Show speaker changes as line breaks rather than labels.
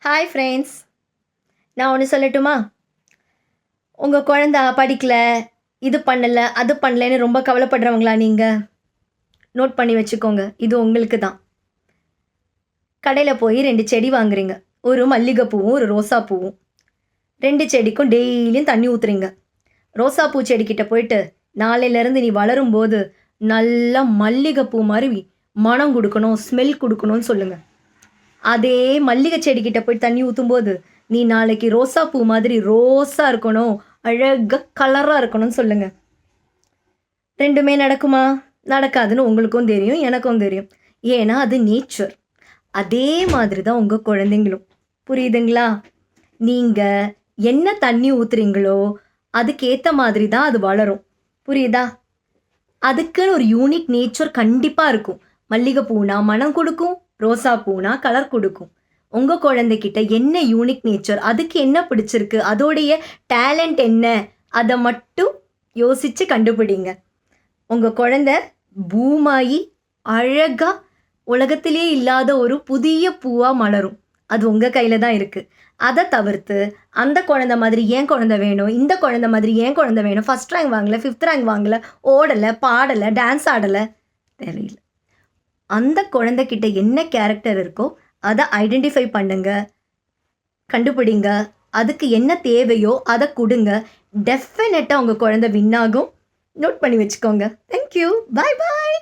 Hi friends, நான் ஒன்று சொல்லட்டுமா? உங்கள் குழந்த படிக்கல, இது பண்ணலை அது பண்ணலைன்னு ரொம்ப கவலைப்படுறவங்களா நீங்கள்? நோட் பண்ணி வச்சுக்கோங்க, இது உங்களுக்கு தான். கடையில் போய் 2 செடி வாங்குறீங்க. ஒரு மல்லிகைப்பூவும் ஒரு ரோசா பூவும். 2 செடிக்கும் டெய்லியும் தண்ணி ஊற்றுறீங்க. ரோசா பூ செடிக்கிட்ட போயிட்டு, நாளையிலேருந்து நீ வளரும்போது நல்லா மல்லிகைப்பூ மாதிரி மனம் கொடுக்கணும், ஸ்மெல் கொடுக்கணும்னு சொல்லுங்கள். அதே மல்லிகை செடிக்கிட்ட போய் தண்ணி ஊற்றும்போது, நீ நாளைக்கு ரோசா பூ மாதிரி ரோஸாக இருக்கணும், அழகாக கலராக இருக்கணும்னு சொல்லுங்கள். 2மே நடக்குமா? நடக்காதுன்னு உங்களுக்கும் தெரியும், எனக்கும் தெரியும். ஏன்னா அது நேச்சர். அதே மாதிரி தான் உங்கள் குழந்தைங்களும். புரியுதுங்களா? நீங்கள் என்ன தண்ணி ஊற்றுறீங்களோ அதுக்கேற்ற மாதிரி தான் அது வளரும். புரியுதா? அதுக்குன்னு ஒரு யூனிக் நேச்சர் கண்டிப்பாக இருக்கும். மல்லிகை பூனா மனம் கொடுக்கும், ரோசா பூனா கலர் கொடுக்கும். உங்கள் குழந்தைகிட்ட என்ன யூனிக் நேச்சர், அதுக்கு என்ன பிடிச்சிருக்கு, அதோடைய டேலண்ட் என்ன, அதை மட்டும் யோசித்து கண்டுபிடிங்க. உங்கள் குழந்தை பூமாயி அழகாக உலகத்திலே இல்லாத ஒரு புதிய பூவாக மலரும். அது உங்கள் கையில் தான் இருக்குது. அதை தவிர்த்து அந்த குழந்தை மாதிரி ஏன் குழந்தை வேணும், இந்த குழந்தை மாதிரி ஏன் குழந்தை வேணும், ஃபஸ்ட் ரேங்க் வாங்கலை, 5th ரேங்க் வாங்கலை, ஓடலை, பாடலை, டான்ஸ் ஆடலை, தெரியல. அந்த குழந்தைகிட்ட என்ன கேரக்டர் இருக்கோ அதை ஐடென்டிஃபை பண்ணுங்க, கண்டுபிடிங்க. அதுக்கு என்ன தேவையோ அதை கொடுங்க. டெஃபினட்டாக உங்கள் குழந்தை வின் ஆகும். நோட் பண்ணி வச்சுக்கோங்க. தேங்க்யூ. பாய் பாய்.